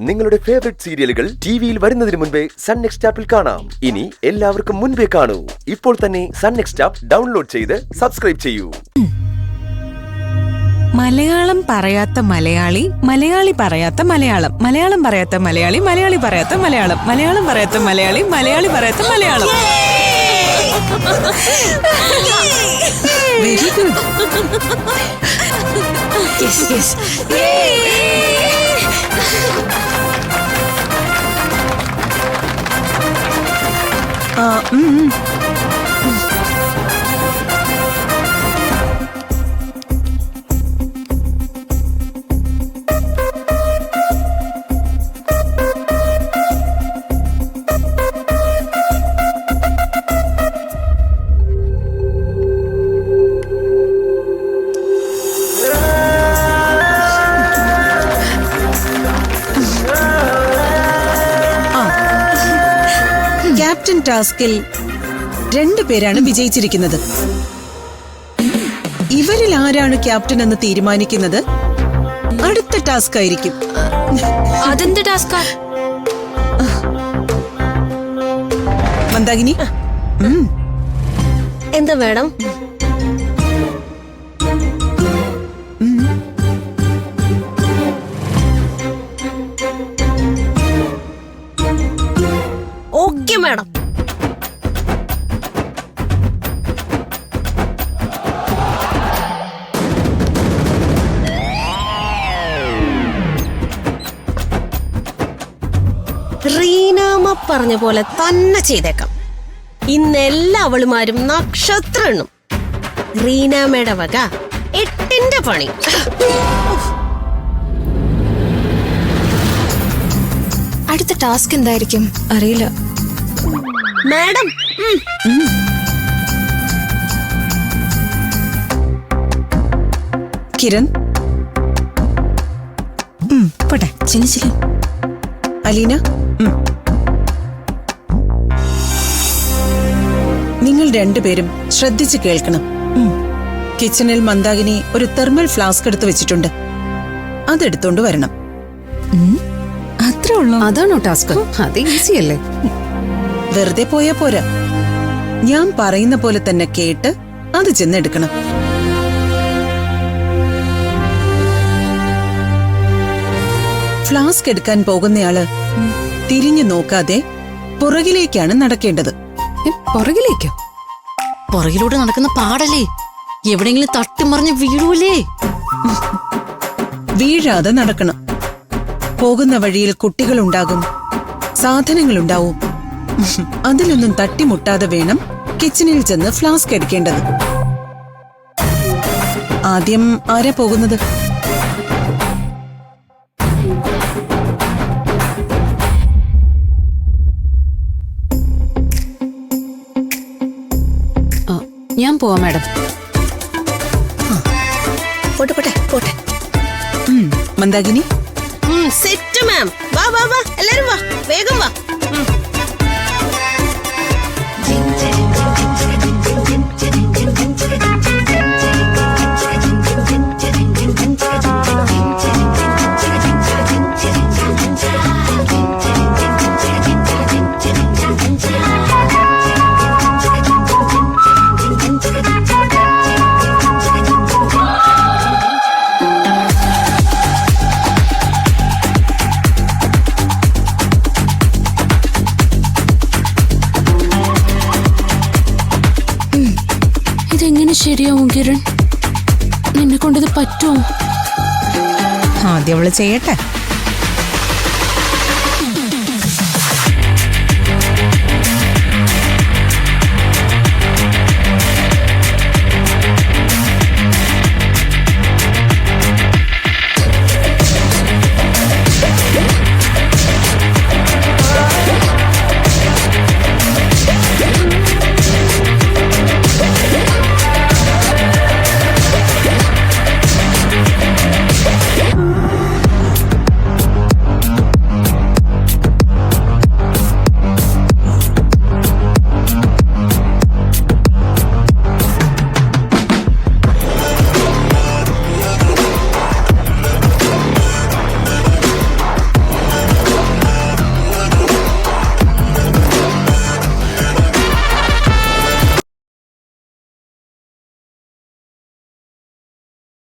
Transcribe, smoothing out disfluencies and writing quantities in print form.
നിങ്ങളുടെ ഫേവറേറ്റ് സീരിയലുകൾ ടിവിയിൽ വരുന്നതിന് മുൻപേ സൺ നെക്സ്റ്റ് ആപ്പിൽ കാണാം. ഇനി എല്ലാവർക്കും മുൻപേ കാണൂ. ഇപ്പോൾ തന്നെ സൺ നെക്സ്റ്റ് ആപ്പ് ഡൗൺലോഡ് ചെയ്ത് സബ്സ്ക്രൈബ് ചെയ്യൂ. മലയാളം പറയാത്ത മലയാളി, മലയാളി പറയാത്ത മലയാളം, മലയാളം പറയാത്ത മലയാളി, മലയാളി പറയാത്ത മലയാളം, മലയാളം പറയാത്ത മലയാളി, മലയാളി പറയാത്ത മലയാളം. Very good. ക്യാപ്റ്റൻ ടാസ്കിൽ 2 പേരാണ് വിജയിച്ചിരിക്കുന്നത്. ഇവരിൽ ആരാണ് ക്യാപ്റ്റൻ എന്ന് തീരുമാനിക്കുന്നത് അടുത്ത ടാസ്ക് ആയിരിക്കും. അതെന്ത് ടാസ്കാ? മന്ദാകിനി, എന്താ മേഡം? Okay madam. റീനാമ പറഞ്ഞ പോലെ തന്നെ ചെയ്തേക്കാം. ഇന്ന് എല്ലാ അവളുമാരും നക്ഷത്രം എണ്ണും. റീനാമയുടെ വക 8ന്റെ പണി. അടുത്ത ടാസ്ക് എന്തായിരിക്കും അറിയില്ല മാഡം. കിരൺ, പോട്ടെ. ചിനിച്ചില്ല. അലീന, നിങ്ങൾ 2 പേരും ശ്രദ്ധിച്ച് കേൾക്കണം. കിച്ചണിൽ മന്ദാകിനി ഒരു തെർമൽ ഫ്ലാസ്ക് എടുത്ത് വെച്ചിട്ടുണ്ട്. അതെടുത്തോണ്ട് വരണം. അത്രേ ഉള്ളൂ. അതാണോ ടാസ്ക്? അത് ഈസി അല്ലേ? വെറുതെ പോയാ പോരാ, ഞാൻ പറയുന്ന പോലെ തന്നെ കേട്ട് അത് ചെന്നെടുക്കണം. ഫ്ലാസ്ക് എടുക്കാൻ പോകുന്നയാള് തിരിഞ്ഞു നോക്കാതെ പുറകിലേക്കാണ് നടക്കേണ്ടത്. പുറകിലേക്കോ? പുറകിലൂടെ നടക്കുന്ന പാടല്ലേ, എവിടെയെങ്കിലും തട്ടിമറിഞ്ഞ് വീഴൂലേ? വീഴാതെ നടക്കണം. പോകുന്ന വഴിയിൽ കുട്ടികളുണ്ടാകും, സാധനങ്ങളുണ്ടാവും. അതിലൊന്നും തട്ടിമുട്ടാതെ വേണം കിച്ചണിൽ ചെന്ന് ഫ്ലാസ്ക് എടുക്കേണ്ടത്. ആദ്യം ആരാ പോകുന്നത്? ഞാൻ പോവാം മാഡം. പോട്ടെ പോട്ടെ പോട്ടെ. മന്ദാകിനി, സെറ്റ് മാം. വാ വാ വാ, എല്ലാരും വാ, വേഗം വാ. ഇതെങ്ങനെ ശരിയാവും കിരൺ? നിന്നെ കൊണ്ടത് പറ്റുമോ? ആദ്യം അവള് ചെയ്യട്ടെ.